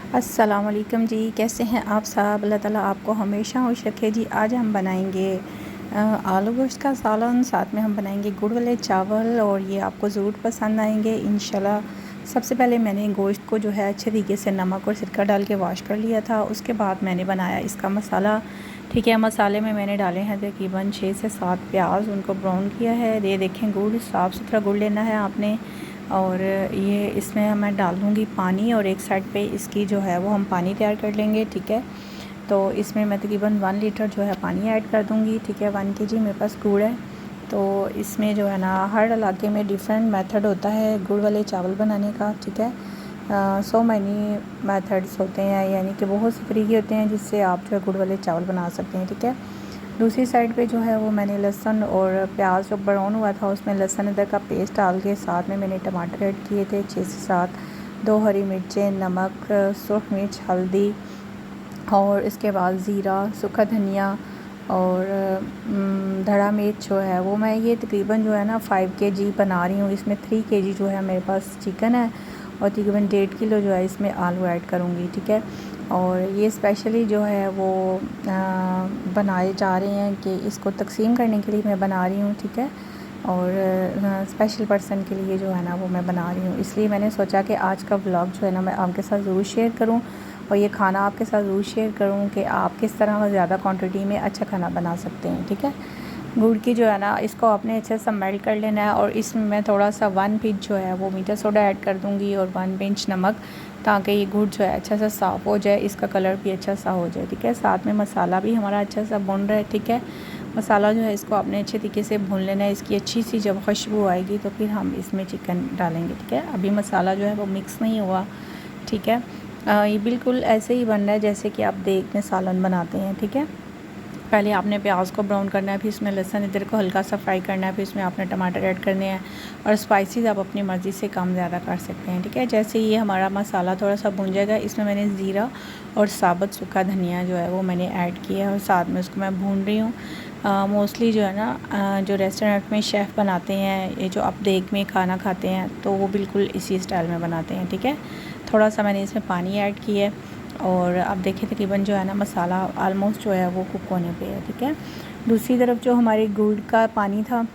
अस्सलाम वालेकुम जी, कैसे हैं आप सब। अल्लाह ताला आपको हमेशा खुश रखे जी। आज हम बनाएंगे आलू गोश्त का सालन, साथ में हम बनाएंगे गुड़ वाले चावल और ये आपको ज़रूर पसंद आएंगे इंशाल्लाह। सबसे पहले मैंने गोश्त को जो है अच्छे तरीके से नमक और सिरका डाल के वॉश कर लिया था। उसके बाद मैंने बनाया इसका मसाला। ठीक है, मसाले में मैंने डाले हैं तकरीबन 6 से 7 प्याज, उनको ब्राउन किया है। ये देखें गुड़, साफ़ सुथरा गुड़ लेना है आपने। और ये इसमें मैं डाल दूँगी पानी और एक साइड पे इसकी जो है वो हम पानी तैयार कर लेंगे। ठीक है, तो इसमें मैं तकरीबन 1 लीटर जो है पानी ऐड कर दूँगी। ठीक है, 1 केजी मेरे पास गुड़ है। तो इसमें जो है ना हर इलाके में डिफरेंट मेथड होता है गुड़ वाले चावल बनाने का। ठीक है, सो मैनी मेथड्स होते हैं, यानी कि बहुत से तरीके होते हैं जिससे आप जो है गुड़ वाले चावल बना सकते हैं। ठीक है, दूसरी साइड पे जो है वो मैंने लहसुन और प्याज जो ब्राउन हुआ था उसमें लहसुन अदरक का पेस्ट डाल के साथ में मैंने टमाटर ऐड किए थे 6 से 7, 2 हरी मिर्चें, नमक, सुरख मिर्च, हल्दी और इसके बाद ज़ीरा, सूखा धनिया और धड़ा मिर्च जो है वो मैं ये तकरीबन जो है ना 5 केजी बना रही हूँ। इसमें 3 केजी जो है मेरे पास चिकन है और तकरीबन 1.5 किलो जो है इसमें आलू ऐड करूँगी। ठीक है, और ये स्पेशली जो है वो बनाए जा रहे हैं कि इसको तकसीम करने के लिए मैं बना रही हूँ। ठीक है, और स्पेशल पर्सन के लिए जो है ना वो मैं बना रही हूँ, इसलिए मैंने सोचा कि आज का व्लॉग जो है ना मैं आपके साथ ज़रूर शेयर करूँ और ये खाना आपके साथ ज़रूर शेयर करूँ कि आप किस तरह ज़्यादा क्वांटिटी में अच्छा खाना बना सकते हैं। ठीक है, गुड़ की जो है ना इसको आपने अच्छे से मेल्ट कर लेना है और इसमें मैं थोड़ा सा 1 पिंच जो है वो मीठा सोडा ऐड कर दूँगी और 1 पिंच नमक, ताकि ये गुड़ जो है अच्छा सा साफ़ हो जाए, इसका कलर भी अच्छा सा हो जाए। ठीक है, साथ में मसाला भी हमारा अच्छा सा भुन रहा है। ठीक है, मसाला जो है इसको आपने अच्छे तरीके से भून लेना है। इसकी अच्छी सी जब खुशबू आएगी तो फिर हम इसमें चिकन डालेंगे। ठीक है, अभी मसाला जो है वो मिक्स नहीं हुआ। ठीक है, ये बिल्कुल ऐसे ही बन रहा है जैसे कि आप देख में सालन बनाते हैं। ठीक है, पहले आपने प्याज को ब्राउन करना है, फिर इसमें लहसुन अदरक को हल्का सा फ्राई करना है, फिर इसमें आपने टमाटर ऐड करने हैं और स्पाइसेस आप अपनी मर्ज़ी से कम ज़्यादा कर सकते हैं। ठीक है, जैसे ये हमारा मसाला थोड़ा सा भुन जाएगा, इसमें मैंने ज़ीरा और साबुत सूखा धनिया जो है वो मैंने ऐड किया है और साथ में उसको मैं भून रही हूँ। मोस्टली जो है ना जो रेस्टोरेंट में शेफ़ बनाते हैं, ये जो आप देख में खाना खाते हैं तो वो बिल्कुल इसी स्टाइल में बनाते हैं। ठीक है, थोड़ा सा मैंने इसमें पानी ऐड किया है और अब देखिए तकरीबन जो है ना मसाला आलमोस्ट जो है वो कुक होने पे है। ठीक है, दूसरी तरफ जो हमारे गुड़ का पानी था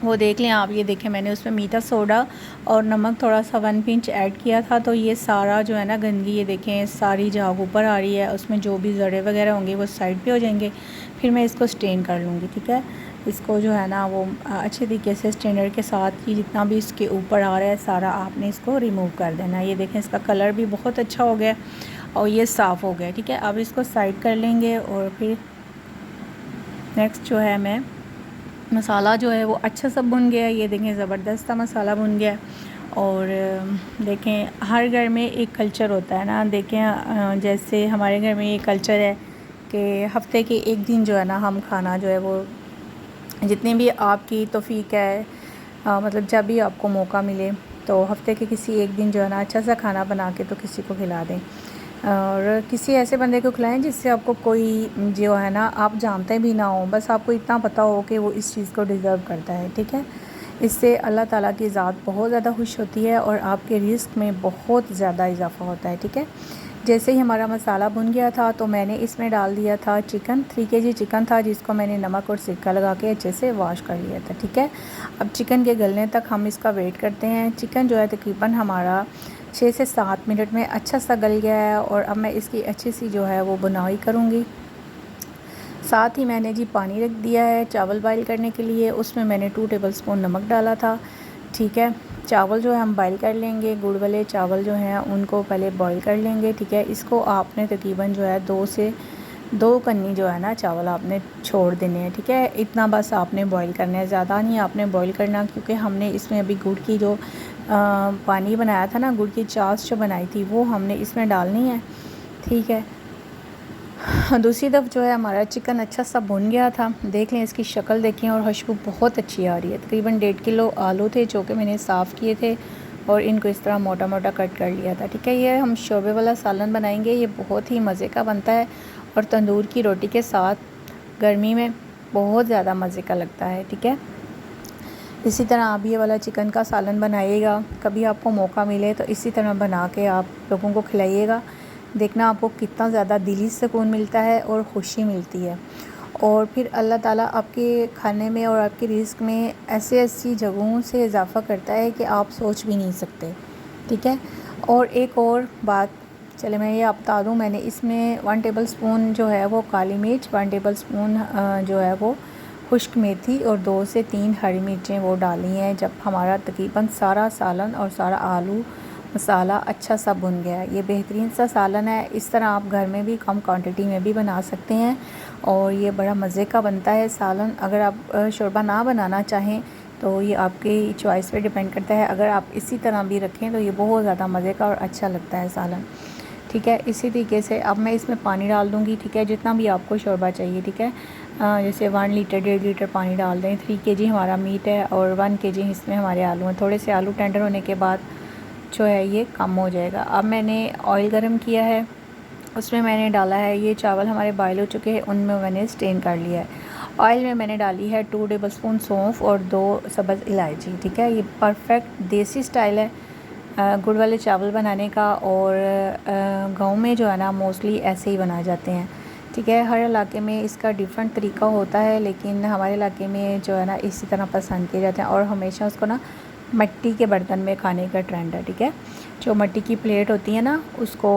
वो देख लें आप। ये देखें मैंने उसमें मीठा सोडा और नमक थोड़ा सा 1 पिंच ऐड किया था, तो ये सारा जो है ना गंदगी, ये देखें सारी झाग ऊपर आ रही है, उसमें जो भी जड़े वगैरह होंगे वो साइड पे हो जाएंगे। फिर मैं इसको स्टेन कर लूँगी। ठीक है, इसको जो है ना वो अच्छे तरीके से स्ट्रेनर के साथ ही जितना भी इसके ऊपर आ रहा है सारा आपने इसको रिमूव कर देना है। ये देखें इसका कलर भी बहुत अच्छा हो गया और ये साफ़ हो गया। ठीक है, अब इसको साइड कर लेंगे और फिर नेक्स्ट जो है मैं मसाला जो है वो अच्छा सा भुन गया है। ये देखें ज़बरदस्त सा मसाला भुन गया है। और देखें हर घर में एक कल्चर होता है ना, देखें जैसे हमारे घर में ये कल्चर है कि हफ्ते के एक दिन जो है ना हम खाना जो है वो जितनी भी आपकी तौफीक है, मतलब जब भी आपको मौका मिले तो हफ्ते के किसी एक दिन जो है ना अच्छा सा खाना बना के तो किसी को खिला दें और किसी ऐसे बंदे को खिलाएं जिससे आपको कोई जो है ना आप जानते भी ना हो, बस आपको इतना पता हो कि वो इस चीज़ को डिज़र्व करता है। ठीक है, इससे अल्लाह ताला की ज़ात बहुत ज़्यादा खुश होती है और आपके रिस्क में बहुत ज़्यादा इजाफ़ा होता है। ठीक है, जैसे ही हमारा मसाला भुन गया था तो मैंने इसमें डाल दिया था चिकन। 3 केजी चिकन था जिसको मैंने नमक और सिरका लगा के अच्छे से वॉश कर लिया था। ठीक है, अब चिकन के गलने तक हम इसका वेट करते हैं। चिकन जो है तकरीबन हमारा 6 से 7 मिनट में अच्छा सा गल गया है और अब मैं इसकी अच्छी सी जो है वो बुनाई करूँगी। साथ ही मैंने जी पानी रख दिया है चावल बॉईल करने के लिए, उसमें मैंने 2 टेबलस्पून नमक डाला था। ठीक है, चावल जो है हम बॉईल कर लेंगे, गुड़ वाले चावल जो हैं उनको पहले बॉईल कर लेंगे। ठीक है, इसको आपने तकरीबन जो है 2 कन्नी जो है ना चावल आपने छोड़ देने हैं। ठीक है, इतना बस आपने बॉईल करना है, ज़्यादा नहीं आपने बॉईल करना, क्योंकि हमने इसमें अभी गुड़ की जो पानी बनाया था ना, गुड़ की चाश जो बनाई थी वो हमने इसमें डालनी है। ठीक है, दूसरी तरफ जो है हमारा चिकन अच्छा सा भुन गया था, देख लें इसकी शक्ल देखें और खुशबू बहुत अच्छी आ रही है। तकरीबन 1.5 किलो आलू थे जो कि मैंने साफ़ किए थे और इनको इस तरह मोटा मोटा कट कर लिया था। ठीक है, ये हम शोरबे वाला सालन बनाएंगे, ये बहुत ही मज़े का बनता है और तंदूर की रोटी के साथ गर्मी में बहुत ज़्यादा मज़े का लगता है। ठीक है, इसी तरह आप ये वाला चिकन का सालन बनाइएगा, कभी आपको मौका मिले तो इसी तरह बना के आप लोगों को खिलाइएगा। देखना आपको कितना ज़्यादा दिली सुकून मिलता है और खुशी मिलती है। और फिर अल्लाह ताला आपके खाने में और आपके रिज़्क़ में ऐसी जगहों से इजाफ़ा करता है कि आप सोच भी नहीं सकते, ठीक है। और एक और बात चले मैं ये आप बता दूँ, मैंने इसमें 1 टेबल स्पून जो है वो काली मिर्च, 1 टेबल स्पून जो है वो खुश्क मेथी और 2 से 3 हरी मिर्चें वो डाली हैं। जब हमारा तकरीबन सारा सालन और सारा आलू मसाला अच्छा सा भुन गया है, ये बेहतरीन सा सालन है। इस तरह आप घर में भी कम क्वांटिटी में भी बना सकते हैं और ये बड़ा मज़े का बनता है सालन। अगर आप शोरबा ना बनाना चाहें तो ये आपकी चॉइस पे डिपेंड करता है। अगर आप इसी तरह भी रखें तो ये बहुत ज़्यादा मज़े का और अच्छा लगता है सालन, ठीक है। इसी तरीके से अब मैं इसमें पानी डाल दूँगी, ठीक है, जितना भी आपको शोरबा चाहिए, ठीक है। जैसे 1 लीटर 1.5 लीटर पानी डाल दें। 3 केजी हमारा मीट है और 1 केजी इसमें हमारे आलू हैं। थोड़े से आलू टेंडर होने के बाद जो है ये कम हो जाएगा। अब मैंने ऑयल गरम किया है, उसमें मैंने डाला है ये चावल हमारे बॉयल हो चुके हैं, उनमें मैंने स्टेन कर लिया है। ऑयल में मैंने डाली है 2 टेबल स्पून सौंफ और 2 सब्ज़ इलायची, ठीक है। ये परफेक्ट देसी स्टाइल है गुड़ वाले चावल बनाने का। और गाँव में जो है ना मोस्टली ऐसे ही बनाए जाते हैं, ठीक है। हर इलाके में इसका डिफरेंट तरीका होता है, लेकिन हमारे इलाके में जो है ना इसी तरह पसंद किए जाते हैं। और हमेशा उसको ना मिट्टी के बर्तन में खाने का ट्रेंड है, ठीक है। जो मिट्टी की प्लेट होती है ना उसको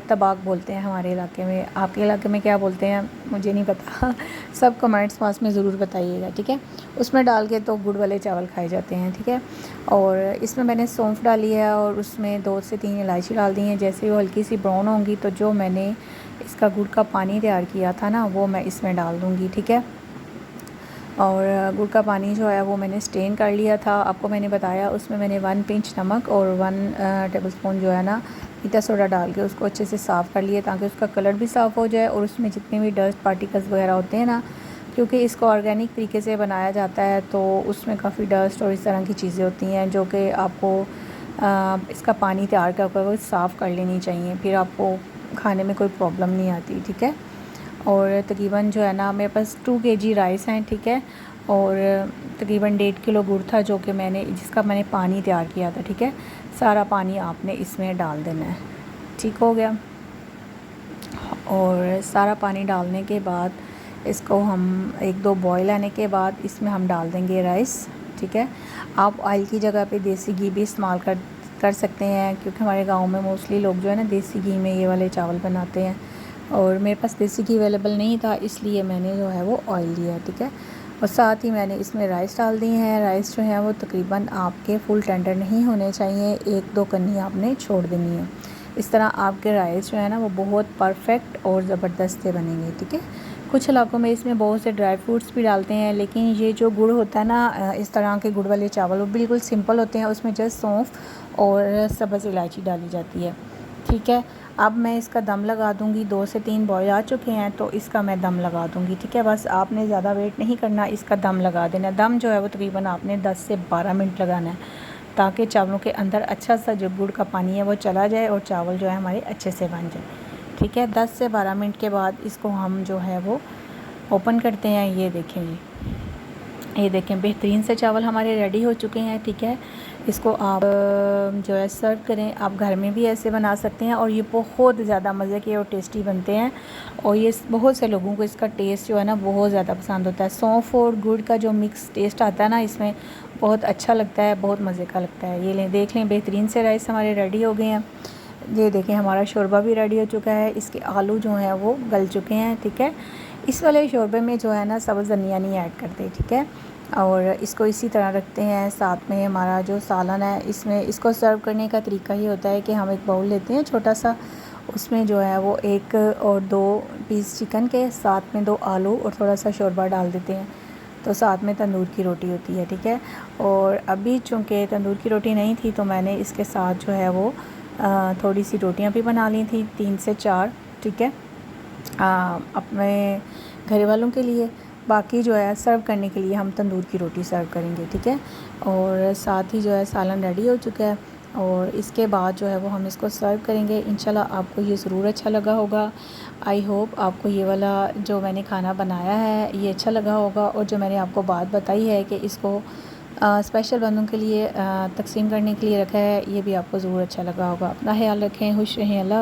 तबाक बोलते हैं हमारे इलाके में। आपके इलाके में क्या बोलते हैं मुझे नहीं पता सब कमेंट्स पास में ज़रूर बताइएगा, ठीक है। उसमें डाल के तो गुड़ वाले चावल खाए जाते हैं, ठीक है। और इसमें मैंने सौंफ डाली है और उसमें 2 से 3 इलायची डाल दी हैं। जैसे वो हल्की सी ब्राउन होंगी तो जो मैंने इसका गुड़ का पानी तैयार किया था ना वो मैं इसमें डाल दूँगी, ठीक है। और गुड़ का पानी जो है वो मैंने स्टेन कर लिया था, आपको मैंने बताया। उसमें मैंने 1 पिंच नमक और 1 टेबल स्पून जो है ना मीठा सोडा डाल के उसको अच्छे से साफ़ कर लिया, ताकि उसका कलर भी साफ़ हो जाए और उसमें जितने भी डस्ट पार्टिकल्स वगैरह होते हैं ना, क्योंकि इसको ऑर्गेनिक तरीके से बनाया जाता है तो उसमें काफ़ी डस्ट और इस तरह की चीज़ें होती हैं जो कि आपको इसका पानी तैयार करके साफ़ कर लेनी चाहिए, फिर आपको खाने में कोई प्रॉब्लम नहीं आती, ठीक है। और तकरीबन जो है ना मेरे पास 2 केजी राइस हैं, ठीक है। और तकरीबन 1.5 किलो गुड़ था जो कि जिसका मैंने पानी तैयार किया था, ठीक है। सारा पानी आपने इसमें डाल देना है, ठीक हो गया। और सारा पानी डालने के बाद इसको हम 1-2 बॉयल आने के बाद इसमें हम डाल देंगे राइस, ठीक है। आप ऑयल की जगह पे देसी घी भी इस्तेमाल कर सकते हैं, क्योंकि हमारे गांव में मोस्टली लोग जो है ना देसी घी में ये वाले चावल बनाते हैं। और मेरे पास देसी घी अवेलेबल नहीं था, इसलिए मैंने जो है वो ऑयल लिया, ठीक है। और साथ ही मैंने इसमें राइस डाल दी हैं। राइस जो है वो तकरीबन आपके फुल टेंडर नहीं होने चाहिए, 1-2 कन्नी आपने छोड़ देनी है। इस तरह आपके राइस जो है ना वो बहुत परफेक्ट और ज़बरदस्त से बनेंगे, ठीक है। कुछ इलाकों में इसमें बहुत से ड्राई फ्रूट्स भी डालते हैं, लेकिन ये जो गुड़ होता है ना इस तरह के गुड़ वाले चावल वो बिल्कुल सिंपल होते हैं। उसमें जस्ट सौंफ और सब्ज़ इलायची डाली जाती है, ठीक है। अब मैं इसका दम लगा दूंगी। 2 से 3 बॉयल आ चुके हैं तो इसका मैं दम लगा दूंगी, ठीक है। बस आपने ज़्यादा वेट नहीं करना, इसका दम लगा देना। दम जो है वो तकरीबन आपने 10 से 12 मिनट लगाना है, ताकि चावलों के अंदर अच्छा सा जो गुड़ का पानी है वो चला जाए और चावल जो है हमारे अच्छे से बन जाए, ठीक है। 10 से 12 मिनट के बाद इसको हम जो है वो ओपन करते हैं। ये देखें बेहतरीन से चावल हमारे रेडी हो चुके हैं, ठीक है। इसको आप जो है सर्व करें। आप घर में भी ऐसे बना सकते हैं और ये बहुत ज़्यादा मज़े के और टेस्टी बनते हैं। और ये बहुत से लोगों को इसका टेस्ट जो है ना बहुत ज़्यादा पसंद होता है। सौंफ और गुड़ का जो मिक्स टेस्ट आता है ना इसमें बहुत अच्छा लगता है, बहुत मज़े का लगता है। ये लें, देख लें बेहतरीन से राइस हमारे रेडी हो गए हैं। ये देखें हमारा शोरबा भी रेडी हो चुका है। इसके आलू जो हैं वो गल चुके हैं, ठीक है। इस वाले शोरबे में जो है ना सब्ज़ धनिया नहीं ऐड करते, ठीक है। और इसको इसी तरह रखते हैं। साथ में हमारा जो सालन है इसमें इसको सर्व करने का तरीका ही होता है कि हम एक बाउल लेते हैं छोटा सा, उसमें जो है वो 1 और 2 पीस चिकन के, साथ में 2 आलू और थोड़ा सा शोरबा डाल देते हैं। तो साथ में तंदूर की रोटी होती है, ठीक है। और अभी चूँकि तंदूर की रोटी नहीं थी तो मैंने इसके साथ जो है वो थोड़ी सी रोटियां भी बना ली थी, 3 से 4, ठीक है, अपने घर वालों के लिए। बाकी जो है सर्व करने के लिए हम तंदूर की रोटी सर्व करेंगे, ठीक है। और साथ ही जो है सालन रेडी हो चुका है और इसके बाद जो है वो हम इसको सर्व करेंगे। इंशाल्लाह आपको ये ज़रूर अच्छा लगा होगा। आई होप आपको ये वाला जो मैंने खाना बनाया है ये अच्छा लगा होगा। और जो मैंने आपको बात बताई है कि इसको स्पेशल बंदों के लिए तकसीम करने के लिए रखा है, ये भी आपको ज़रूर अच्छा लगा होगा। अपना ख्याल रखें, खुश रहें, अल्लाह।